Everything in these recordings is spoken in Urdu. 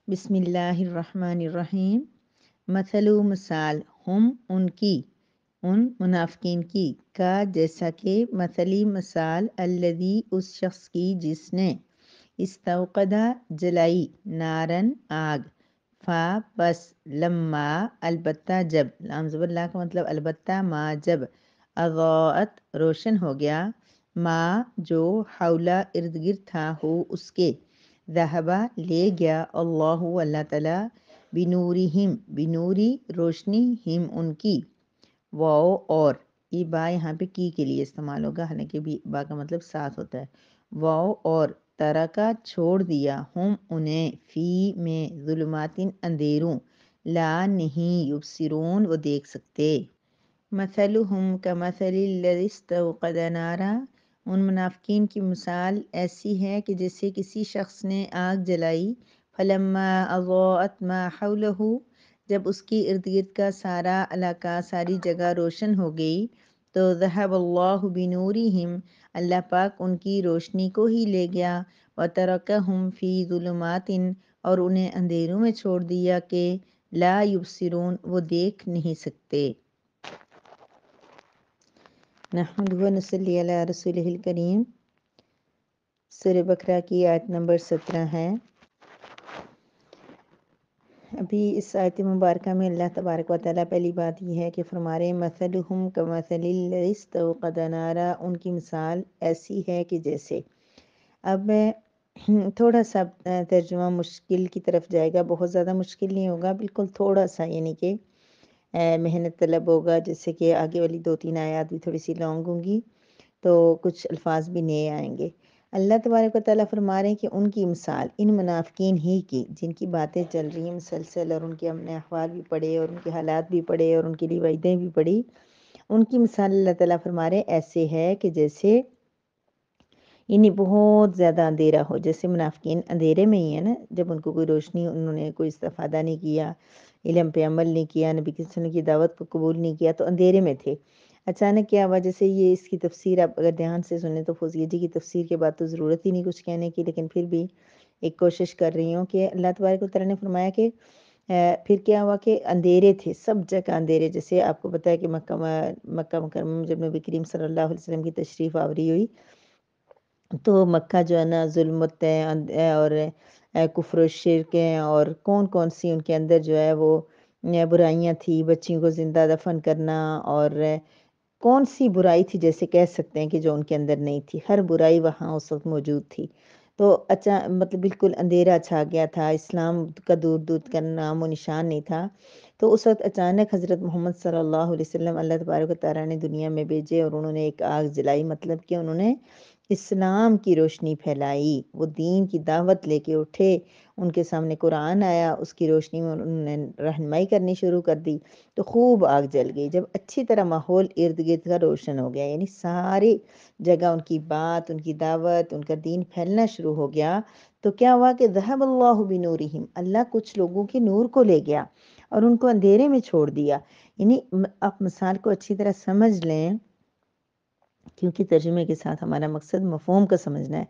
بسم اللہ الرحمن الرحیم۔ مثل مثال ہم ان کی، ان منافقین کی، کا جیسا کہ مثلی مثال الذی اس شخص کی جس نے استوقدہ جلائی نارن آگ، فا بس لما البتہ جب، لام زبر لا کا مطلب البتہ، ما جب، اضاءت روشن ہو گیا، ما جو حولہ ارد گرد تھا، ہو اس کے، ذہبہ لے گیا، اللہ اللہ تعالیٰ، بنورہم بنوری روشنی، ہم ان کی، واو اور، یہ با یہاں پہ کی کے لیے استعمال ہوگا، حالانکہ بھی با کا مطلب ساتھ ہوتا ہے، واو اور، ترکا چھوڑ دیا، ہم انہیں، فی میں، ظلماتن اندھیروں، لا نہیں، یبصرون وہ دیکھ سکتے، مثلہم کمثل الذی استوقد نارا، ان منافقین کی مثال ایسی ہے کہ جیسے کسی شخص نے آگ جلائی، فلما اضاءت ما حولہ، جب اس کی ارد گرد کا سارا علاقہ، ساری جگہ روشن ہو گئی، تو ذہب اللہ بنورہم، اللہ پاک ان کی روشنی کو ہی لے گیا، وترکہم فی ظلمات، اور انہیں اندھیروں میں چھوڑ دیا کہ لا یبصرون وہ دیکھ نہیں سکتے۔ نحمدہ و نصلی علی رسولہ الکریم۔ سورہ بقرہ کی آیت نمبر 17 ہے۔ ابھی اس آیت مبارکہ میں اللہ تبارک و تعالیٰ پہلی بات یہ ہے کہ فرما رہے ہیں مثلہم کمثل الذی استوقد نارا، ان کی مثال ایسی ہے کہ جیسے، اب میں تھوڑا سا ترجمہ مشکل کی طرف جائے گا، بہت زیادہ مشکل نہیں ہوگا، بالکل تھوڑا سا، یعنی کہ محنت طلب ہوگا، جیسے کہ آگے والی 2-3 آیات بھی تھوڑی سی لانگ ہوں گی تو کچھ الفاظ بھی نئے آئیں گے۔ اللہ تبارک و تعالیٰ فرما رہے ہیں کہ ان کی مثال، ان منافقین ہی کی جن کی باتیں چل رہی ہیں مسلسل، اور ان کے ہم نے احوال بھی پڑھے اور ان کے حالات بھی پڑھے اور ان کی روایتیں بھی پڑھی، ان کی مثال اللہ تعالیٰ فرما رہے ہیں ایسے ہے کہ جیسے، یعنی بہت زیادہ اندھیرا ہو، جیسے منافقین اندھیرے میں ہی ہے نا، جب ان کو کوئی روشنی، انہوں نے کوئی استفادہ نہیں کیا، علم پہ عمل نہیں کیا، نبی صلی اللہ علیہ وسلم کی دعوت کو قبول نہیں کیا، تو اندھیرے میں تھے۔ اچانک کیا ہوا، جیسے یہ اس کی تفسیر آپ اگر دھیان سے سنیں تو فوزیہ جی کی تفسیر کے بعد تو ضرورت ہی نہیں کچھ کہنے کی، لیکن پھر بھی ایک کوشش کر رہی ہوں کہ اللہ تبارک و تعالیٰ نے فرمایا کہ پھر کیا ہوا کہ اندھیرے تھے، سب جگہ اندھیرے، جیسے آپ کو پتہ ہے کہ مکہ مکرمہ میں جب نبی کریم صلی اللہ علیہ وسلم کی تشریف آوری ہوئی تو مکہ جو ہے نا ظلمت ہے اور کفر و شرک ہیں، اور کون کون سی ان کے اندر جو ہے وہ برائیاں تھی، بچیوں کو زندہ دفن کرنا، اور کون سی برائی تھی جیسے کہہ سکتے ہیں کہ جو ان کے اندر نہیں تھی، ہر برائی وہاں اس وقت موجود تھی، تو مطلب بالکل اندھیرا چھا گیا تھا، اسلام کا دور دور کا نام و نشان نہیں تھا۔ تو اس وقت اچانک حضرت محمد صلی اللہ علیہ وسلم اللہ تبارک و تعالیٰ نے دنیا میں بھیجے، اور انہوں نے ایک آگ جلائی، مطلب کہ انہوں نے اسلام کی روشنی پھیلائی، وہ دین کی دعوت لے کے اٹھے، ان کے سامنے قرآن آیا، اس کی روشنی میں انہوں نے رہنمائی کرنی شروع کر دی، تو خوب آگ جل گئی۔ جب اچھی طرح ماحول ارد گرد کا روشن ہو گیا، یعنی ساری جگہ ان کی بات، ان کی دعوت، ان کا دین پھیلنا شروع ہو گیا، تو کیا ہوا کہ ذہب اللہ بنورہم، اللہ کچھ لوگوں کے نور کو لے گیا اور ان کو اندھیرے میں چھوڑ دیا۔ یعنی آپ مثال کو اچھی طرح سمجھ لیں، کیونکہ ترجمے کے ساتھ ہمارا مقصد مفہوم کا سمجھنا ہے،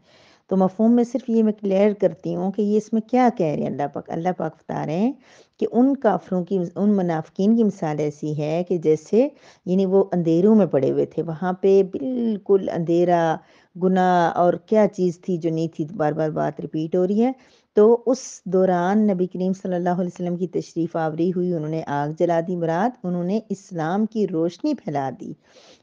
تو مفہوم میں صرف یہ میں کلیئر کرتی ہوں کہ یہ اس میں کیا کہہ رہے ہیں اللہ پاک بتا رہے ہیں کہ ان کافروں کی، ان منافقین کی مثال ایسی ہے کہ جیسے، یعنی وہ اندھیروں میں پڑے ہوئے تھے، وہاں پہ بالکل اندھیرا، گناہ اور کیا چیز تھی جو نہیں تھی، بار بار بات ریپیٹ ہو رہی ہے۔ تو اس دوران نبی کریم صلی اللہ علیہ وسلم کی تشریف آوری ہوئی، انہوں نے آگ جلا دی، مراد انہوں نے اسلام کی روشنی پھیلا دی،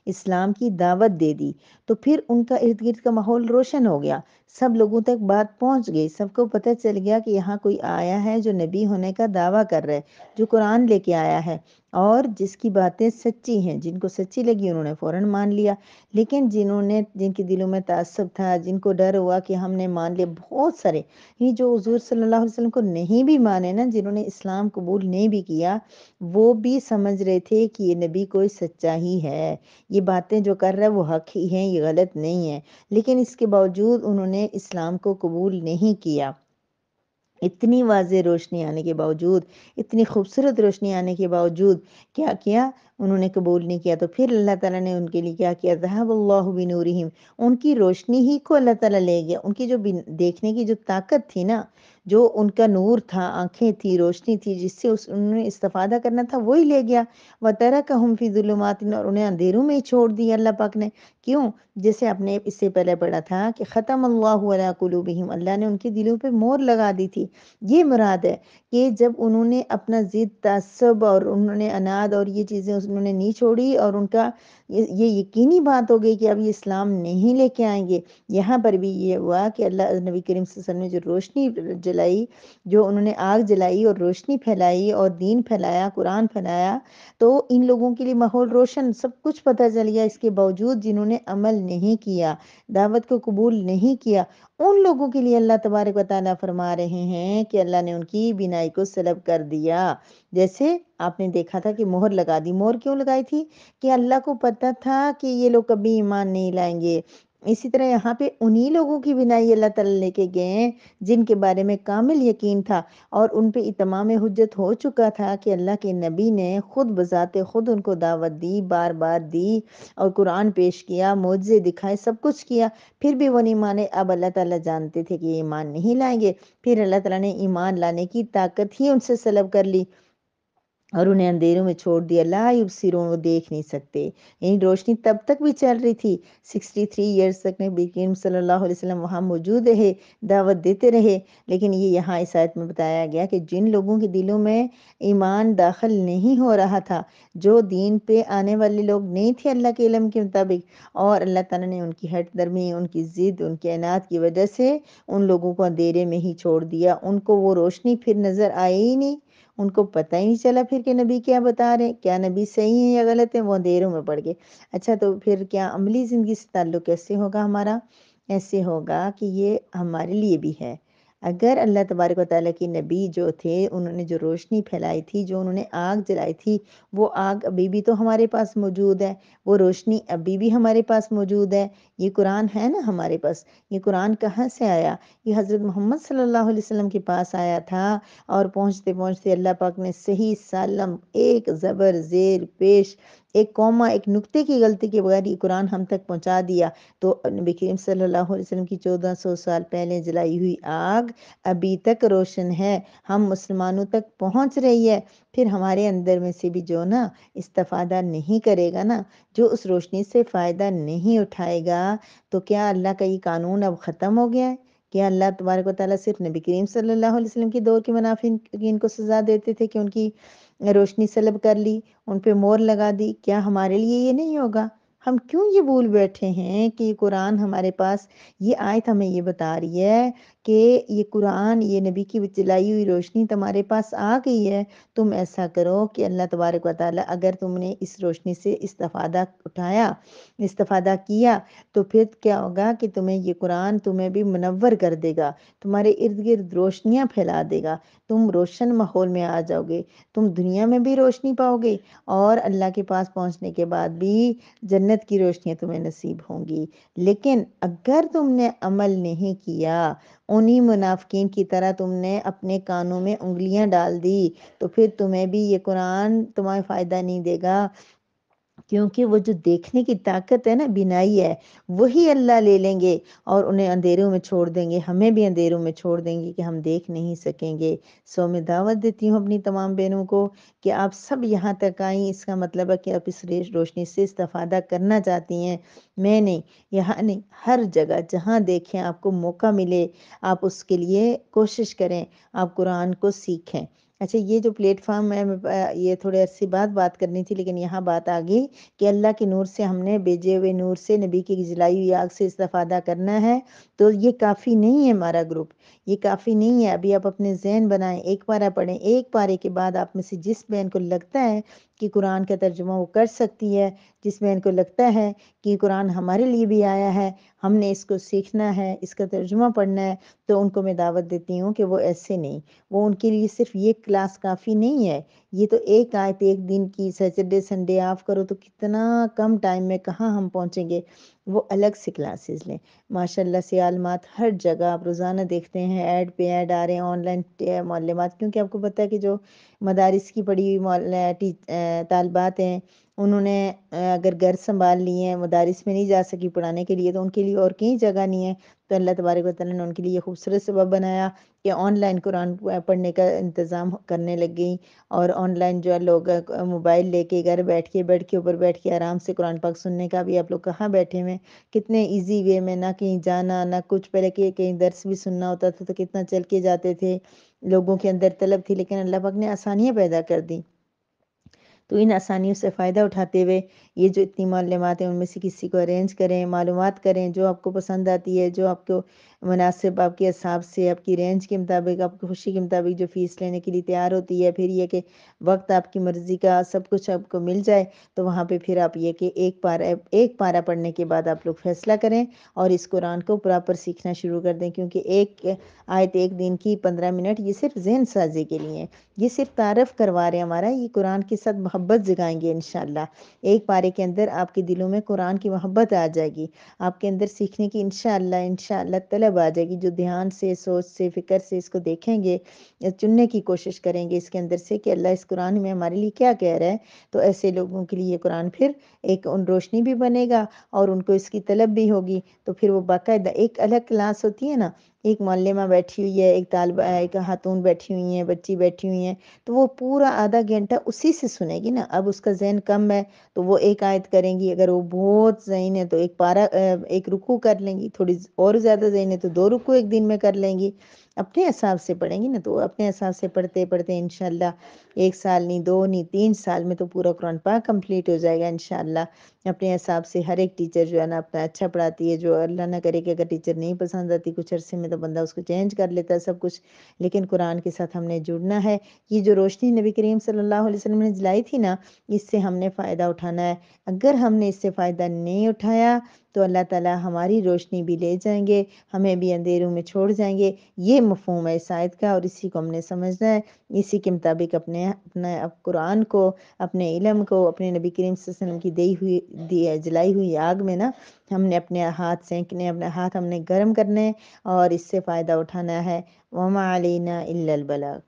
اسلام کی دعوت دے دی، تو پھر ان کا ارد گرد کا ماحول روشن ہو گیا، سب لوگوں تک بات پہنچ گئی، سب کو پتہ چل گیا کہ یہاں کوئی آیا ہے جو نبی ہونے کا دعویٰ کر رہا ہے، جو قرآن لے کے آیا ہے، اور جس کی باتیں سچی ہیں، جن کو سچی لگی انہوں نے فوراً مان لیا، لیکن جن کے دلوں میں تعصب تھا، جن کو ڈر ہوا کہ ہم نے مان لیا، بہت سارے، یہ جو حضور صلی اللہ علیہ وسلم کو نہیں بھی مانے نا، جنہوں نے اسلام قبول نہیں بھی کیا، وہ بھی سمجھ رہے تھے کہ یہ نبی کوئی سچا ہی ہے، یہ باتیں جو کر رہا ہے وہ حق ہی ہیں، یہ غلط نہیں ہے، لیکن اس کے باوجود انہوں نے اسلام کو قبول نہیں کیا۔ اتنی واضح روشنی آنے کے باوجود، اتنی خوبصورت روشنی آنے کے باوجود کیا کیا، انہوں نے قبول نہیں کیا، تو پھر اللہ تعالیٰ نے ان کے لیے کیا کیا، ذہب اللہ بنورہم، ان کی روشنی ہی کو اللہ تعالیٰ لے گیا، ان کی جو دیکھنے کی جو طاقت تھی نا، جو ان کا نور تھا، آنکھیں تھی، روشنی تھی، جس سے انہوں نے استفادہ کرنا تھا وہی لے گیا۔ وَتَرَكَهُمْ فِي ظُلُمَاتٍ، اور انہیں اندھیروں میں ہی چھوڑ دیا اللہ پاک نے۔ کیوں؟ جیسے آپ نے اس سے پہلے پڑھا تھا کہ ختم اللہ علی قلوبہم، اللہ نے ان کے دلوں پہ مہر لگا دی تھی۔ یہ مراد ہے کہ جب انہوں نے اپنا ضد، تعصب اور انہوں نے اناد اور یہ چیزیں انہوں نے نہیں چھوڑی، اور ان کا یہ یقینی بات ہو گئی کہ اب یہ اسلام نہیں لے کے آئیں گے۔ یہاں پر بھی یہ ہوا کہ اللہ نبی کریم صلی اللہ علیہ وسلم نے جو روشنی جلائی، جو انہوں نے آگ جلائی اور روشنی پھیلائی اور دین پھیلایا، قرآن پھیلایا، تو ان لوگوں کے لیے ماحول روشن، سب کچھ پتہ چل گیا۔ اس کے باوجود جنہوں نے عمل نہیں کیا، دعوت کو قبول نہیں کیا، ان لوگوں کے لیے اللہ تبارک و تعالیٰ فرما رہے ہیں کہ اللہ نے ان کی بینائی کو سلب کر دیا۔ جیسے آپ نے دیکھا تھا کہ مہر لگا دی۔ مہر کیوں لگائی تھی؟ کہ اللہ کو پتہ تھا کہ یہ لوگ کبھی ایمان نہیں لائیں گے۔ اسی طرح یہاں پہ انہی لوگوں کی بینائی اللہ تعالیٰ لے کے گئے ہیں جن کے بارے میں کامل یقین تھا، اور ان پہ اتمام حجت ہو چکا تھا کہ اللہ کے نبی نے خود بذات خود ان کو دعوت دی، بار بار دی، اور قرآن پیش کیا، معجزے دکھائے، سب کچھ کیا، پھر بھی وہ نہیں مانے۔ اب اللہ تعالیٰ جانتے تھے کہ یہ ایمان نہیں لائیں گے، پھر اللہ تعالیٰ نے ایمان لانے کی طاقت ہی ان سے سلب کر لی اور انہیں اندھیروں میں چھوڑ دیا۔ لا یبصرون، وہ دیکھ نہیں سکتے۔ یعنی روشنی تب تک بھی چل رہی تھی، 63 ایئرز تک نبی کریم صلی اللہ علیہ وسلم وہاں موجود رہے، دعوت دیتے رہے، لیکن یہ یہاں اس آیت میں بتایا گیا کہ جن لوگوں کے دلوں میں ایمان داخل نہیں ہو رہا تھا، جو دین پہ آنے والے لوگ نہیں تھے اللہ کے علم کے مطابق، اور اللہ تعالیٰ نے ان کی ہٹ درمی، ان کی ضد، ان کے عناد کی وجہ سے ان لوگوں کو اندھیرے میں ہی چھوڑ دیا۔ ان کو وہ روشنی پھر نظر آئی ہی نہیں، ان کو پتہ ہی نہیں چلا پھر کہ نبی کیا بتا رہے ہیں، کیا نبی صحیح ہے یا غلط ہے، وہ اندھیروں میں پڑ گئے۔ اچھا، تو پھر کیا عملی زندگی سے تعلق کیسے ہوگا ہمارا؟ ایسے ہوگا کہ یہ ہمارے لیے بھی ہے۔ اگر اللہ تبارک و تعالیٰ کی نبی جو تھے، انہوں نے جو روشنی پھیلائی تھی، جو انہوں نے آگ جلائی تھی، وہ آگ ابھی بھی تو ہمارے پاس موجود ہے، وہ روشنی ابھی بھی ہمارے پاس موجود ہے۔ یہ قرآن ہے نا ہمارے پاس۔ یہ قرآن کہاں سے آیا؟ یہ حضرت محمد صلی اللہ علیہ وسلم کے پاس آیا تھا، اور پہنچتے پہنچتے اللہ پاک نے صحیح سالم، ایک زبر زیر پیش، ایک کوما، ایک نقطے کی غلطی کے بغیر یہ قرآن ہم تک پہنچا دیا۔ تو نبی کریم صلی اللہ علیہ وسلم کی 1400 سال پہلے جلائی ہوئی آگ ابھی تک روشن ہے، ہم مسلمانوں تک پہنچ رہی ہے۔ پھر ہمارے اندر میں سے بھی جو نا استفادہ نہیں کرے گا نا، جو اس روشنی سے فائدہ نہیں اٹھائے گا، تو کیا اللہ کا یہ قانون اب ختم ہو گیا ہے؟ کیا اللہ تبارک و تعالیٰ صرف نبی کریم صلی اللہ علیہ وسلم کے دور کے منافقین کو سزا دیتے تھے کہ ان کی روشنی سلب کر لی، ان پہ مور لگا دی؟ کیا ہمارے لیے یہ نہیں ہوگا؟ ہم کیوں یہ بھول بیٹھے ہیں کہ یہ قرآن ہمارے پاس، یہ آیت ہمیں یہ بتا رہی ہے کہ یہ قرآن، یہ نبی کی جلائی ہوئی روشنی تمہارے پاس آ گئی ہے۔ تم ایسا کرو کہ اللہ تبارک و تعالیٰ، اگر تم نے اس روشنی سے استفادہ اٹھایا، استفادہ کیا، تو پھر کیا ہوگا کہ تمہیں یہ قرآن تمہیں بھی منور کر دے گا، تمہارے ارد گرد روشنیاں پھیلا دے گا، تم روشن ماحول میں آ جاؤ گے، تم دنیا میں بھی روشنی پاؤ گے، اور اللہ کے پاس پہنچنے کے بعد بھی جنت کی روشنیاں تمہیں نصیب ہوں گی۔ لیکن اگر تم نے عمل نہیں کیا، انہی منافقین کی طرح تم نے اپنے کانوں میں انگلیاں ڈال دی، تو پھر تمہیں بھی یہ قرآن تمہیں فائدہ نہیں دے گا، کیونکہ وہ جو دیکھنے کی طاقت ہے نا، بینائی ہے، وہی اللہ لے لیں گے اور انہیں اندھیروں میں چھوڑ دیں گے، ہمیں بھی اندھیروں میں چھوڑ دیں گے کہ ہم دیکھ نہیں سکیں گے۔ سو میں دعوت دیتی ہوں اپنی تمام بہنوں کو کہ آپ سب یہاں تک آئیں، اس کا مطلب ہے کہ آپ اس روشنی سے استفادہ کرنا چاہتی ہیں۔ میں نہیں، یہاں نہیں، ہر جگہ جہاں دیکھیں آپ کو موقع ملے، آپ اس کے لیے کوشش کریں، آپ قرآن کو سیکھیں۔ اچھا، یہ جو پلیٹ فارم ہے، یہ تھوڑے عرصے بعد بات کرنی تھی، لیکن یہاں بات آ گئی کہ اللہ کے نور سے، ہم نے بھیجے ہوئے نور سے، نبی کی جلائی ہوئی آگ سے استفادہ کرنا ہے۔ تو یہ کافی نہیں ہے ہمارا گروپ، یہ کافی نہیں ہے۔ ابھی آپ اپنے ذہن بنائیں، ایک پارہ پڑھیں، ایک پارے کے بعد آپ میں سے جس بہن کو لگتا ہے کہ قرآن کا ترجمہ وہ کر سکتی ہے، جس بہن کو لگتا ہے کہ قرآن ہمارے لیے بھی آیا ہے، ہم نے اس کو سیکھنا ہے، اس کا ترجمہ پڑھنا ہے، تو ان کو میں دعوت دیتی ہوں کہ وہ ایسے نہیں، وہ ان کے لیے صرف یہ کلاس کافی نہیں ہے۔ یہ تو ایک آیت ایک دن کی، سیٹرڈے سنڈے آف کرو تو کتنا کم ٹائم میں کہاں ہم پہنچیں گے، وہ الگ سے کلاسز لیں۔ ماشاءاللہ سے عالمات ہر جگہ آپ روزانہ دیکھتے ہیں، ایڈ پہ ایڈ آ رہے ہیں، آن لائن معلمات، کیونکہ آپ کو پتہ ہے کہ جو مدارس کی پڑھی ہوئی طالبات ہیں، انہوں نے اگر گھر سنبھال لیے ہیں، مدارس میں نہیں جا سکی پڑھانے کے لیے، تو ان کے لیے اور کئی جگہ نہیں ہے، تو اللہ تبارک و تعالیٰ نے ان کے لیے خوبصورت سبب بنایا کہ آن لائن قرآن پڑھنے کا انتظام کرنے لگ گئی، اور آن لائن جو ہے لوگ موبائل لے کے گھر بیٹھ کے بیڈ کے اوپر بیٹھ کے آرام سے قرآن پاک سننے کا بھی، آپ لوگ کہاں بیٹھے ہوئے، کتنے ایزی وے میں، نہ کہیں جانا نہ کچھ، پہلے کہ کہیں درس بھی سننا ہوتا تھا تو کتنا چل کے جاتے تھے، لوگوں کے اندر طلب تھی، لیکن اللہ پاک نے آسانیاں پیدا کر دی۔ تو ان آسانیوں سے فائدہ اٹھاتے ہوئے یہ جو اتنی معلومات ہیں ان میں سے کسی کو ارینج کریں، معلومات کریں جو آپ کو پسند آتی ہے، جو آپ کو مناسب، آپ کے حساب سے، آپ کی رینج کے مطابق، آپ کی خوشی کے مطابق جو فیس لینے کے لیے تیار ہوتی ہے۔ پھر یہ کہ وقت آپ کی مرضی کا سب کچھ آپ کو مل جائے، تو وہاں پہ پھر آپ یہ کہ ایک پارہ پڑھنے کے بعد آپ لوگ فیصلہ کریں اور اس قرآن کو پراپر سیکھنا شروع کر دیں، کیونکہ ایک آیت ایک دن کی 15 منٹ یہ صرف ذہن سازی کے لیے ہے، یہ صرف تعارف کروا رہے ہیں ہمارا، یہ قرآن کے ساتھ محبت جگائیں گے انشاءاللہ۔ ایک پارے کے اندر آپ کے دلوں میں قرآن کی محبت آ جائے گی، آپ کے اندر سیکھنے کی انشاءاللہ طلب آ جائے گی، جو دھیان سے، سوچ سے، فکر سے اس کو دیکھیں گے، چننے کی کوشش کریں گے اس کے اندر سے کہ اللہ اس قرآن میں ہمارے لیے کیا کہہ رہا ہے، تو ایسے لوگوں کے لیے یہ قرآن پھر ایک ان روشنی بھی بنے گا اور ان کو اس کی طلب بھی ہوگی، تو پھر وہ باقاعدہ ایک الگ کلاس ہوتی ہے نا، ایک معلمہ بیٹھی ہوئی ہے، ایک خاتون بیٹھی ہوئی ہیں، بچی بیٹھی ہوئی ہیں، تو وہ پورا آدھا گھنٹہ اسی سے سنے گی نا۔ اب اس کا ذہن کم ہے تو وہ ایک آیت کریں گی، اگر وہ بہت ذہین ہے تو ایک رکوع کر لیں گی، تھوڑی اور زیادہ ذہین ہے تو 2 رکوع ایک دن میں کر لیں گی، اپنے حساب سے پڑھیں گی نا، تو اپنے حساب سے پڑھتے پڑھتے انشاءاللہ 1 سال نہیں، 2 نہیں، 3 سال میں تو پورا قرآن پاک کمپلیٹ ہو جائے گا انشاءاللہ۔ اپنے حساب سے ہر ایک ٹیچر جو ہے نا اپنا اچھا پڑھاتی ہے، جو اللہ نہ کرے کہ اگر ٹیچر نہیں پسند آتی کچھ عرصے میں تو بندہ اس کو چینج کر لیتا ہے سب کچھ، لیکن قرآن کے ساتھ ہم نے جڑنا ہے۔ یہ جو روشنی نبی کریم صلی اللہ علیہ وسلم نے جلائی تھی نا، اس سے ہم نے فائدہ اٹھانا ہے، اگر ہم نے اس سے فائدہ نہیں اٹھایا تو اللہ تعالیٰ ہماری روشنی بھی لے جائیں گے، ہمیں بھی اندھیروں میں چھوڑ جائیں گے۔ یہ مفہوم ہے اس آیت کا، اور اسی کو ہم نے سمجھنا ہے، اسی کے مطابق اپنے قرآن کو، اپنے علم کو، اپنے نبی کریم صلی اللہ علیہ وسلم کی جلائی ہوئی آگ میں نا ہم نے اپنے ہاتھ سینکنے، اپنے ہاتھ ہم نے گرم کرنے اور اس سے فائدہ اٹھانا ہے۔ وما علینا الا البلاغ۔